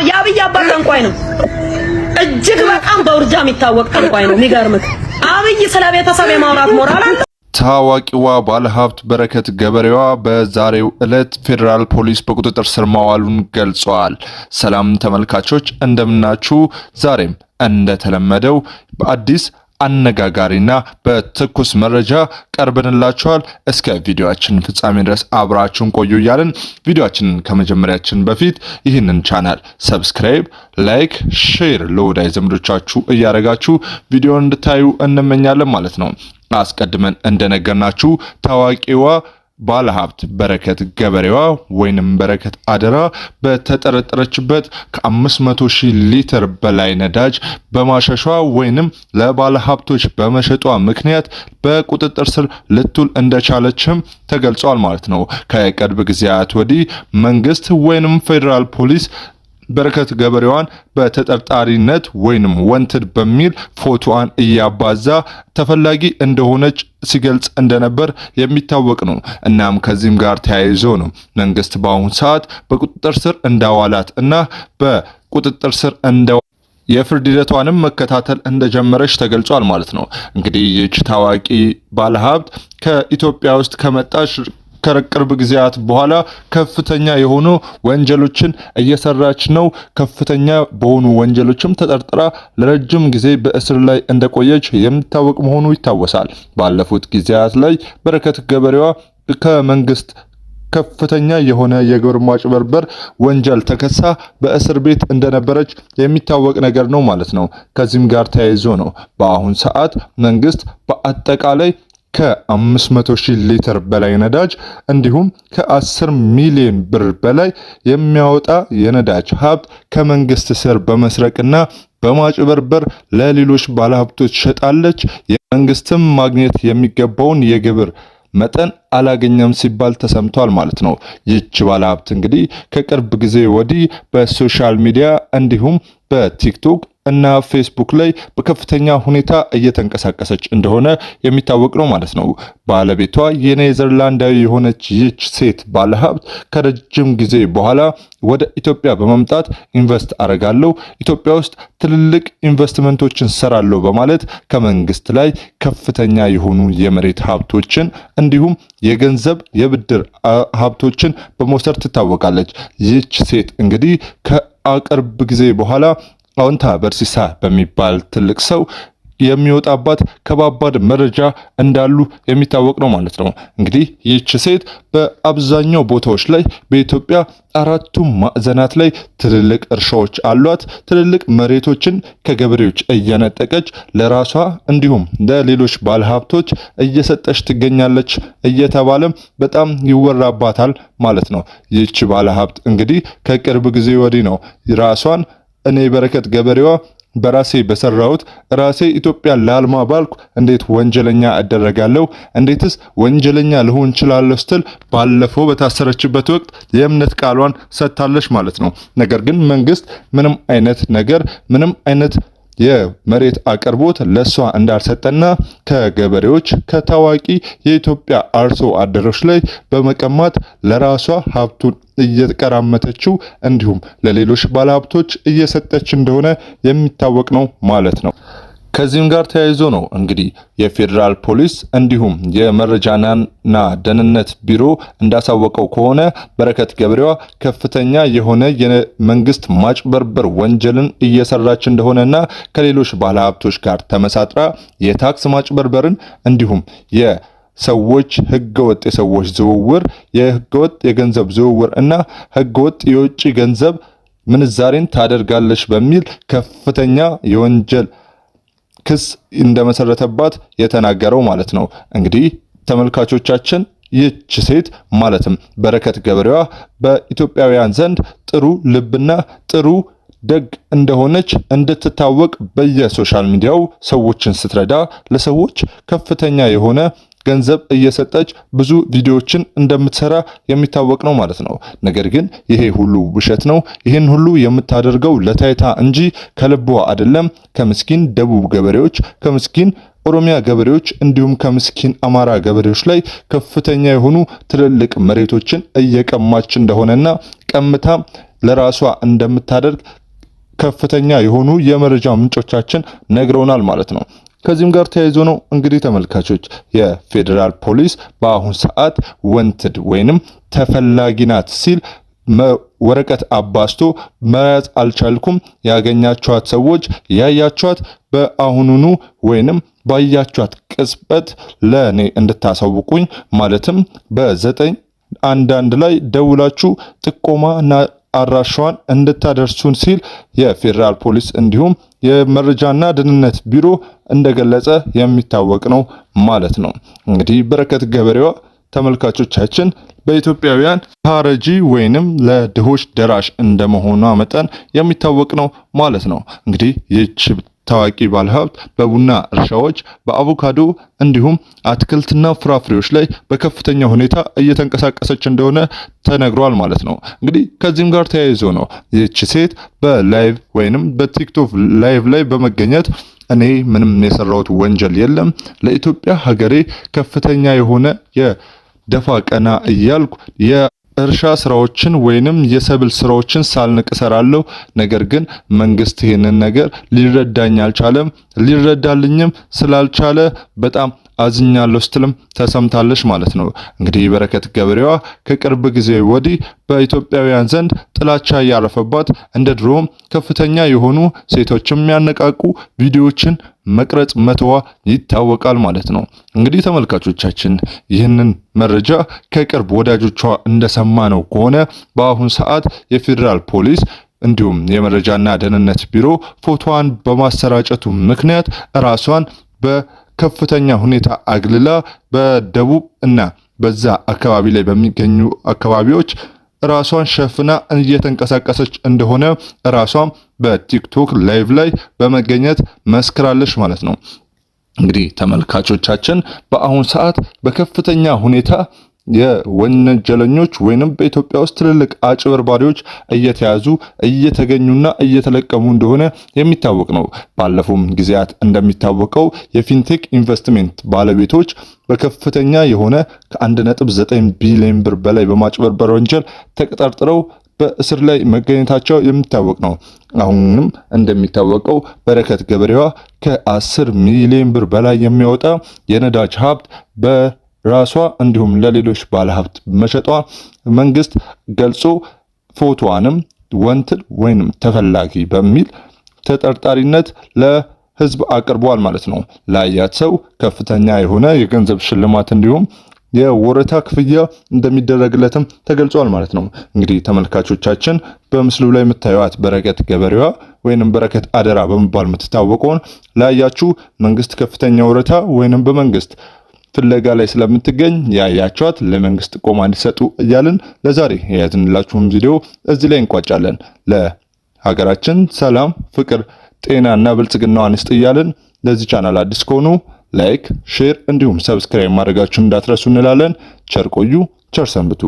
የአብይ አባት ጠንቋይ ነው። እጅግ በጣም በውርጃ የሚታወቅ ጠንቋይ ነው። የሚገርምህ አብይ ስለ ቤተሰብ የማውራት ሞራል አለ። ታዋቂዋ ባለሀብት በረከት ገበሬዋ በዛሬው ዕለት ፌዴራል ፖሊስ በቁጥጥር ስር ማዋሉን ገልጿል። ሰላም ተመልካቾች እንደምናችሁ። ዛሬም እንደተለመደው በአዲስ አነጋጋሪና በትኩስ መረጃ ቀርበንላችኋል። እስከ ቪዲዮአችን ፍጻሜ ድረስ አብራችሁን ቆዩ እያልን ቪዲዮአችንን ከመጀመሪያችን በፊት ይህንን ቻናል ሰብስክራይብ፣ ላይክ፣ ሼር ለወዳጅ ዘመዶቻችሁ እያደረጋችሁ ቪዲዮውን እንድታዩ እንመኛለን ማለት ነው። አስቀድመን እንደነገርናችሁ ታዋቂዋ ባለሀብት በረከት ገበሬዋ ወይንም በረከት አደራ በተጠረጠረችበት ከ500,000 ሊትር በላይ ነዳጅ በማሸሿ ወይንም ለባለሀብቶች በመሸጧ ምክንያት በቁጥጥር ስር ልትውል እንደቻለችም ተገልጿል ማለት ነው። ከቅርብ ጊዜያት ወዲህ መንግስት ወይንም ፌዴራል ፖሊስ በረከት ገበሬዋን በተጠርጣሪነት ወይንም ወንትድ በሚል ፎቶዋን እያባዛ ተፈላጊ እንደሆነች ሲገልጽ እንደነበር የሚታወቅ ነው። እናም ከዚህም ጋር ተያይዞ ነው መንግስት በአሁኑ ሰዓት በቁጥጥር ስር እንዳዋላት እና በቁጥጥር ስር የፍርድ ሂደቷንም መከታተል እንደጀመረች ተገልጿል ማለት ነው። እንግዲህ ይህች ታዋቂ ባለሀብት ከኢትዮጵያ ውስጥ ከመጣች ከቅርብ ጊዜያት በኋላ ከፍተኛ የሆኑ ወንጀሎችን እየሰራች ነው። ከፍተኛ በሆኑ ወንጀሎችም ተጠርጥራ ለረጅም ጊዜ በእስር ላይ እንደቆየች የሚታወቅ መሆኑ ይታወሳል። ባለፉት ጊዜያት ላይ በረከት ገበሬዋ ከመንግስት ከፍተኛ የሆነ የግብር ማጭበርበር ወንጀል ተከሳ በእስር ቤት እንደነበረች የሚታወቅ ነገር ነው ማለት ነው። ከዚህም ጋር ተያይዞ ነው በአሁን ሰዓት መንግስት በአጠቃላይ ከ500,000 ሊትር በላይ ነዳጅ እንዲሁም ከ10 ሚሊዮን ብር በላይ የሚያወጣ የነዳጅ ሀብት ከመንግስት ስር በመስረቅና በማጭበርበር ለሌሎች ባለሀብቶች ሸጣለች። የመንግስትም ማግኘት የሚገባውን የግብር መጠን አላገኘም ሲባል ተሰምቷል ማለት ነው። ይህች ባለሀብት እንግዲህ ከቅርብ ጊዜ ወዲህ በሶሻል ሚዲያ እንዲሁም በቲክቶክ እና ፌስቡክ ላይ በከፍተኛ ሁኔታ እየተንቀሳቀሰች እንደሆነ የሚታወቅ ነው ማለት ነው። ባለቤቷ የኔዘርላንዳዊ የሆነች ይህች ሴት ባለሀብት ከረጅም ጊዜ በኋላ ወደ ኢትዮጵያ በመምጣት ኢንቨስት አረጋለሁ፣ ኢትዮጵያ ውስጥ ትልልቅ ኢንቨስትመንቶችን ሰራለሁ በማለት ከመንግስት ላይ ከፍተኛ የሆኑ የመሬት ሀብቶችን እንዲሁም የገንዘብ የብድር ሀብቶችን በመውሰድ ትታወቃለች። ይህች ሴት እንግዲህ ከቅርብ ጊዜ በኋላ አዎንታ በርሲሳ በሚባል ትልቅ ሰው የሚወጣባት ከባባድ መረጃ እንዳሉ የሚታወቅ ነው ማለት ነው። እንግዲህ ይህች ሴት በአብዛኛው ቦታዎች ላይ በኢትዮጵያ አራቱም ማዕዘናት ላይ ትልልቅ እርሻዎች አሏት። ትልልቅ መሬቶችን ከገበሬዎች እየነጠቀች ለራሷ እንዲሁም ለሌሎች ባለሀብቶች እየሰጠች ትገኛለች እየተባለም በጣም ይወራባታል ማለት ነው። ይህች ባለሀብት እንግዲህ ከቅርብ ጊዜ ወዲህ ነው ራሷን እኔ በረከት ገበሬዋ በራሴ በሰራሁት ራሴ ኢትዮጵያን ላልማ ባልኩ እንዴት ወንጀለኛ እደረጋለሁ? እንዴትስ ወንጀለኛ ልሆን እችላለሁ? ስትል ባለፈው በታሰረችበት ወቅት የእምነት ቃሏን ሰጥታለች ማለት ነው። ነገር ግን መንግስት ምንም አይነት የመሬት አቅርቦት ለሷ እንዳልሰጠና ከገበሬዎች ከታዋቂ የኢትዮጵያ አርሶ አደሮች ላይ በመቀማት ለራሷ ሀብቱን እየተቀራመተችው እንዲሁም ለሌሎች ባለሀብቶች እየሰጠች እንደሆነ የሚታወቅ ነው ማለት ነው። ከዚህም ጋር ተያይዞ ነው እንግዲህ የፌዴራል ፖሊስ እንዲሁም የመረጃና ደህንነት ቢሮ እንዳሳወቀው ከሆነ በረከት ገበሬዋ ከፍተኛ የሆነ የመንግስት ማጭበርበር ወንጀልን እየሰራች እንደሆነና ከሌሎች ባለሀብቶች ጋር ተመሳጥራ የታክስ ማጭበርበርን እንዲሁም ሰዎች ህገወጥ የሰዎች ዝውውር፣ የህገወጥ የገንዘብ ዝውውር እና ህገወጥ የውጭ ገንዘብ ምንዛሬን ታደርጋለች በሚል ከፍተኛ የወንጀል ክስ እንደመሰረተባት የተናገረው ማለት ነው። እንግዲህ ተመልካቾቻችን ይህች ሴት ማለትም በረከት ገበሬዋ በኢትዮጵያውያን ዘንድ ጥሩ ልብና ጥሩ ደግ እንደሆነች እንድትታወቅ በየሶሻል ሚዲያው ሰዎችን ስትረዳ ለሰዎች ከፍተኛ የሆነ ገንዘብ እየሰጠች ብዙ ቪዲዮዎችን እንደምትሰራ የሚታወቅ ነው ማለት ነው። ነገር ግን ይሄ ሁሉ ውሸት ነው። ይሄን ሁሉ የምታደርገው ለታይታ እንጂ ከልቧ አይደለም። ከምስኪን ደቡብ ገበሬዎች ከምስኪን ኦሮሚያ ገበሬዎች እንዲሁም ከምስኪን አማራ ገበሬዎች ላይ ከፍተኛ የሆኑ ትልልቅ መሬቶችን እየቀማች እንደሆነና ቀምታ ለራሷ እንደምታደርግ ከፍተኛ የሆኑ የመረጃ ምንጮቻችን ነግረውናል ማለት ነው። ከዚህም ጋር ተያይዞ ነው እንግዲህ ተመልካቾች የፌዴራል ፖሊስ በአሁን ሰዓት ወንትድ ወይንም ተፈላጊ ናት ሲል ወረቀት አባስቶ መያዝ አልቻልኩም፣ ያገኛችኋት ሰዎች ያያችኋት በአሁኑኑ ወይንም ባያችኋት ቅጽበት ለኔ እንድታሳውቁኝ ማለትም በ911 ላይ ደውላችሁ ጥቆማና አድራሻዋን እንድታደርሱን ሲል የፌዴራል ፖሊስ እንዲሁም የመረጃና ደህንነት ቢሮ እንደገለጸ የሚታወቅ ነው ማለት ነው። እንግዲህ በረከት ገበሬዋ ተመልካቾቻችን በኢትዮጵያውያን ሀረጂ ወይንም ለድሆች ደራሽ እንደመሆኗ መጠን የሚታወቅ ነው ማለት ነው። እንግዲህ ይህች ታዋቂ ባለሀብት በቡና እርሻዎች፣ በአቮካዶ እንዲሁም አትክልትና ፍራፍሬዎች ላይ በከፍተኛ ሁኔታ እየተንቀሳቀሰች እንደሆነ ተነግሯል ማለት ነው። እንግዲህ ከዚህም ጋር ተያይዞ ነው ይህች ሴት በላይቭ ወይንም በቲክቶክ ላይቭ ላይ በመገኘት እኔ ምንም የሰራሁት ወንጀል የለም፣ ለኢትዮጵያ ሀገሬ ከፍተኛ የሆነ የደፋ ቀና እያልኩ እርሻ ስራዎችን ወይንም የሰብል ስራዎችን ሳልንቅ እሰራለሁ። ነገር ግን መንግስት ይሄንን ነገር ሊረዳኝ አልቻለም። ሊረዳልኝም ስላልቻለ በጣም አዝኛለሁ ስትልም ተሰምታለች ማለት ነው። እንግዲህ በረከት ገበሬዋ ከቅርብ ጊዜ ወዲህ በኢትዮጵያውያን ዘንድ ጥላቻ ያረፈባት እንደ ድሮም ከፍተኛ የሆኑ ሴቶችን የሚያነቃቁ ቪዲዮዎችን መቅረጽ መተዋ ይታወቃል ማለት ነው። እንግዲህ ተመልካቾቻችን ይህንን መረጃ ከቅርብ ወዳጆቿ እንደሰማነው ከሆነ በአሁን ሰዓት የፌዴራል ፖሊስ እንዲሁም የመረጃና ደህንነት ቢሮ ፎቶዋን በማሰራጨቱ ምክንያት ራሷን በከፍተኛ ሁኔታ አግልላ በደቡብ እና በዛ አካባቢ ላይ በሚገኙ አካባቢዎች ራሷን ሸፍና እየተንቀሳቀሰች እንደሆነ ራሷም በቲክቶክ ላይቭ ላይ በመገኘት መስክራለች ማለት ነው። እንግዲህ ተመልካቾቻችን በአሁን ሰዓት በከፍተኛ ሁኔታ የወንጀለኞች ወይንም በኢትዮጵያ ውስጥ ትልልቅ አጭበርባሪዎች እየተያዙ እየተገኙና እየተለቀሙ እንደሆነ የሚታወቅ ነው። ባለፉም ጊዜያት እንደሚታወቀው የፊንቴክ ኢንቨስትመንት ባለቤቶች በከፍተኛ የሆነ ከ1.9 ቢሊዮን ብር በላይ በማጭበርበር ወንጀል ተጠርጥረው በእስር ላይ መገኘታቸው የሚታወቅ ነው። አሁንም እንደሚታወቀው በረከት ገበሬዋ ከ10 ሚሊዮን ብር በላይ የሚያወጣ የነዳጅ ሀብት ራሷ እንዲሁም ለሌሎች ባለሀብት መሸጧ መንግስት ገልጾ ፎቶዋንም ወንትድ ወይንም ተፈላጊ በሚል ተጠርጣሪነት ለህዝብ አቅርቧል ማለት ነው። ላያት ሰው ከፍተኛ የሆነ የገንዘብ ሽልማት እንዲሁም የወረታ ክፍያ እንደሚደረግለትም ተገልጿል ማለት ነው። እንግዲህ ተመልካቾቻችን በምስሉ ላይ የምታዩት በረከት ገበሬዋ ወይንም በረከት አደራ በመባል የምትታወቀውን ላያችሁ መንግስት ከፍተኛ ወረታ ወይንም በመንግስት ፍለጋ ላይ ስለምትገኝ ያያችኋት ለመንግስት ጥቆማ እንዲሰጡ እያልን ለዛሬ የያዝንላችሁን ቪዲዮ እዚህ ላይ እንቋጫለን። ለሀገራችን ሰላም፣ ፍቅር፣ ጤናና ብልጽግናዋን ይስጥ እያልን ለዚህ ቻናል አዲስ ከሆኑ ላይክ፣ ሼር እንዲሁም ሰብስክራይብ ማድረጋችሁን እንዳትረሱ እንላለን። ቸር ቆዩ፣ ቸር ሰንብቱ።